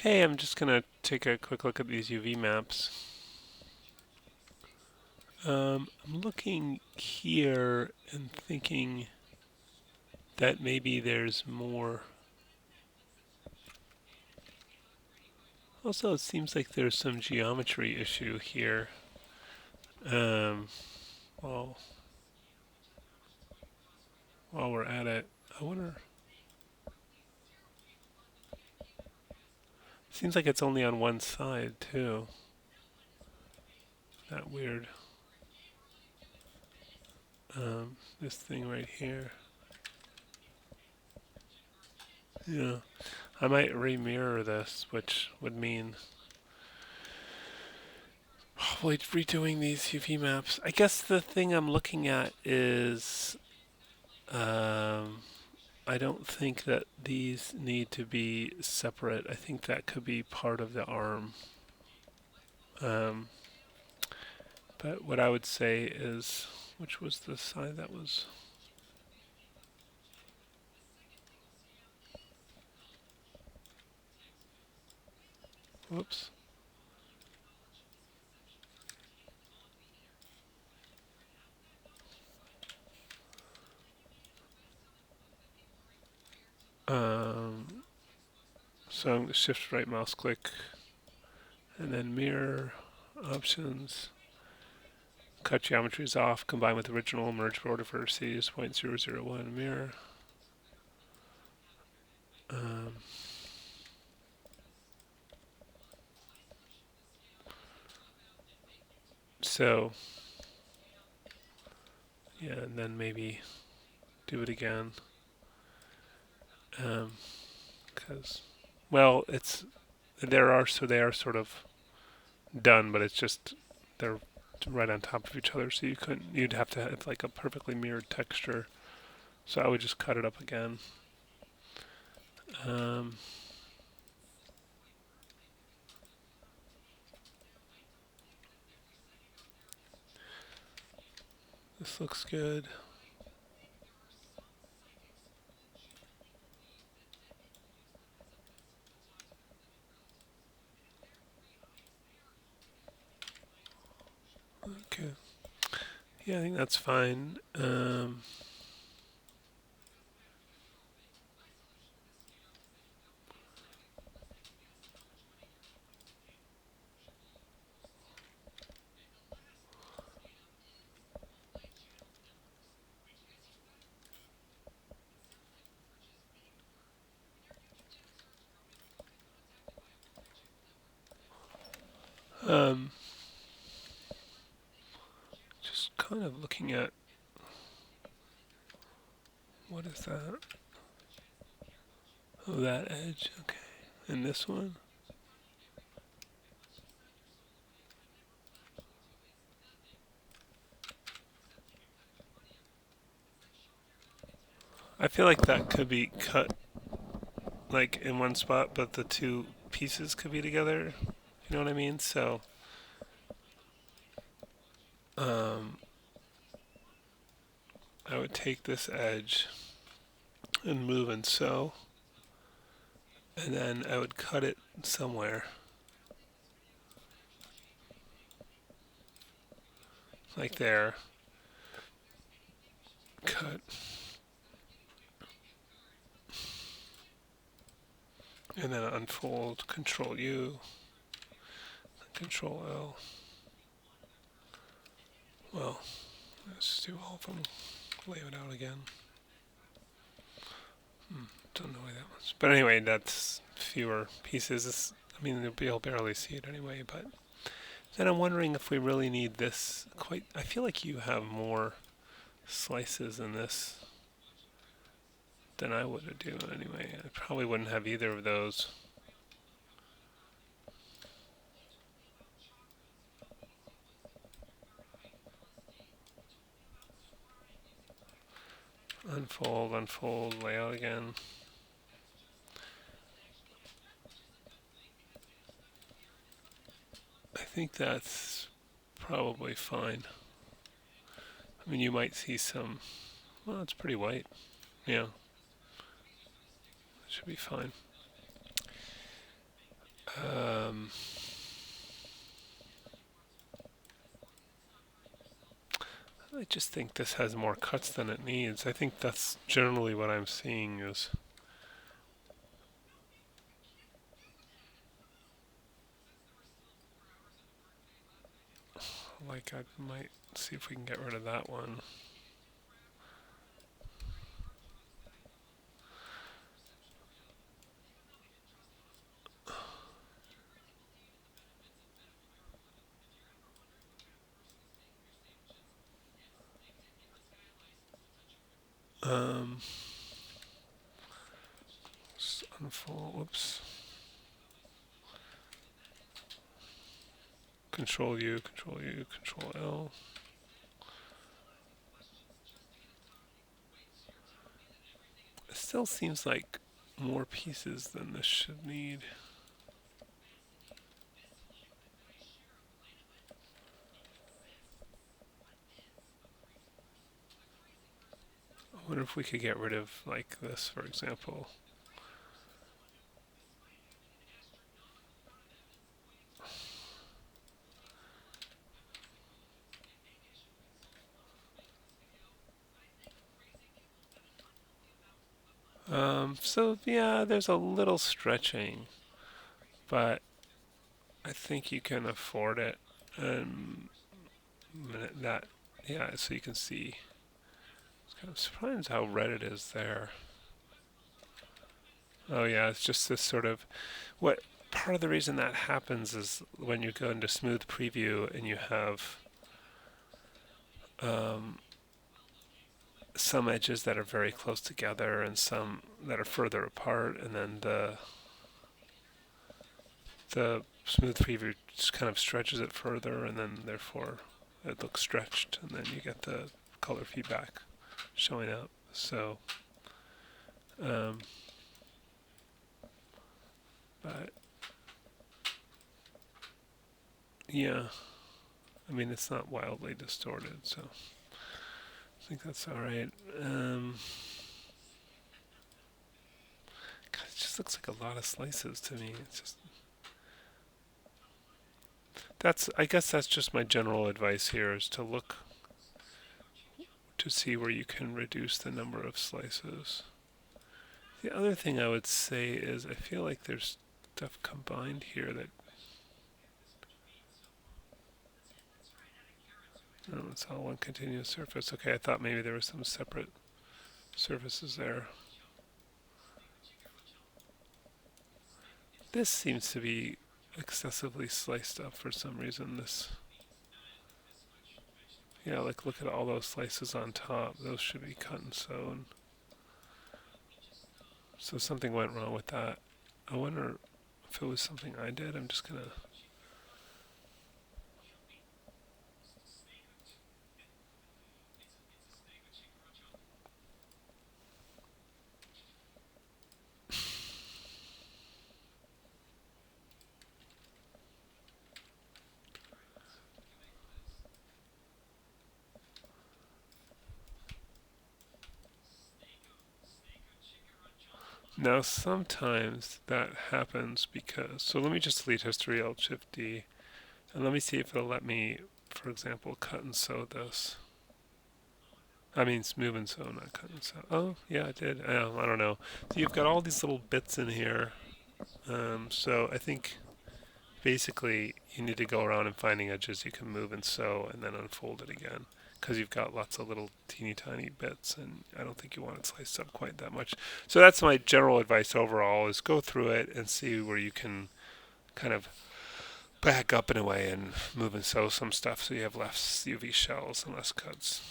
Hey, I'm just gonna take a quick look at these UV maps. I'm looking here and thinking that maybe there's more. Also, it seems like there's some geometry issue here. Um, well, while we're at it, I wonder. Seems like it's only on one side too. That weird. This thing right here. Yeah, I might remirror this, which would mean probably redoing these UV maps. I guess the thing I'm looking at is um, I don't think that these need to be separate. I think that could be part of the arm. Um, but what I would say is, which was the side that was, whoops. Um, so I'm going to shift right mouse click and then mirror options. Cut geometries off, combine with original, merge border vertices, 0.001 mirror. Um, so yeah, and then maybe do it again. Because, well, it's there are so they are sort of done, but it's just they're right on top of each other, so you'd have to have like a perfectly mirrored texture. So I would just cut it up again. Um, this looks good. Okay. Yeah, I think that's fine. Um, just kind of looking at what is that? Oh, that edge. Okay. And this one? I feel like that could be cut like in one spot, but the two pieces could be together. You know what I mean? So, um, I would take this edge and move and sew, and then I would cut it somewhere, like there. Cut, and then unfold. Control U, Control L. Well, let's do all of them. Lay it out again. Don't know why that was. But anyway, that's fewer pieces. I mean, you'll barely see it anyway. But then I'm wondering if we really need this. Quite. I feel like you have more slices in this than I would do anyway. I probably wouldn't have either of those. Unfold, unfold, layout again. I think that's probably fine. I mean, you might see some. Well, it's pretty white. Yeah, should be fine. I just think this has more cuts than it needs. I think that's generally what I'm seeing is like I might see if we can get rid of that one. Um, unfold. Whoops. Control U, Control U, Control L. It still seems like more pieces than this should need. I wonder if we could get rid of like this, for example. So yeah, there's a little stretching, but I think you can afford it. And that, yeah, so you can see. It's kind of surprised how red it is there. Oh yeah, it's just this sort of what part of the reason that happens is when you go into smooth preview and you have um, some edges that are very close together and some that are further apart, and then the smooth preview just kind of stretches it further, and then therefore it looks stretched, and then you get the color feedback showing up. So, um, but yeah, I mean it's not wildly distorted, so I think that's all right. God, it just looks like a lot of slices to me. It's just that's I guess that's just my general advice here is to look to see where you can reduce the number of slices. The other thing I would say is I feel like there's stuff combined here that oh, it's all one continuous surface. Okay, I thought maybe there were some separate surfaces there. This seems to be excessively sliced up for some reason. This, yeah, like look at all those slices on top. Those should be cut and sewn. So something went wrong with that. I wonder if it was something I did. I'm just gonna. Now sometimes that happens because. So let me just delete history. Alt Shift D, and let me see if it'll let me, for example, cut and sew this. I mean, move and sew, not cut and sew. Oh, yeah, it did. I don't know. So you've got all these little bits in here. So I think basically you need to go around and finding edges you can move and sew and then unfold it again because you've got lots of little teeny tiny bits and I don't think you want it sliced up quite that much. So that's my general advice overall is go through it and see where you can kind of back up in a way and move and sew some stuff so you have less UV shells and less cuts.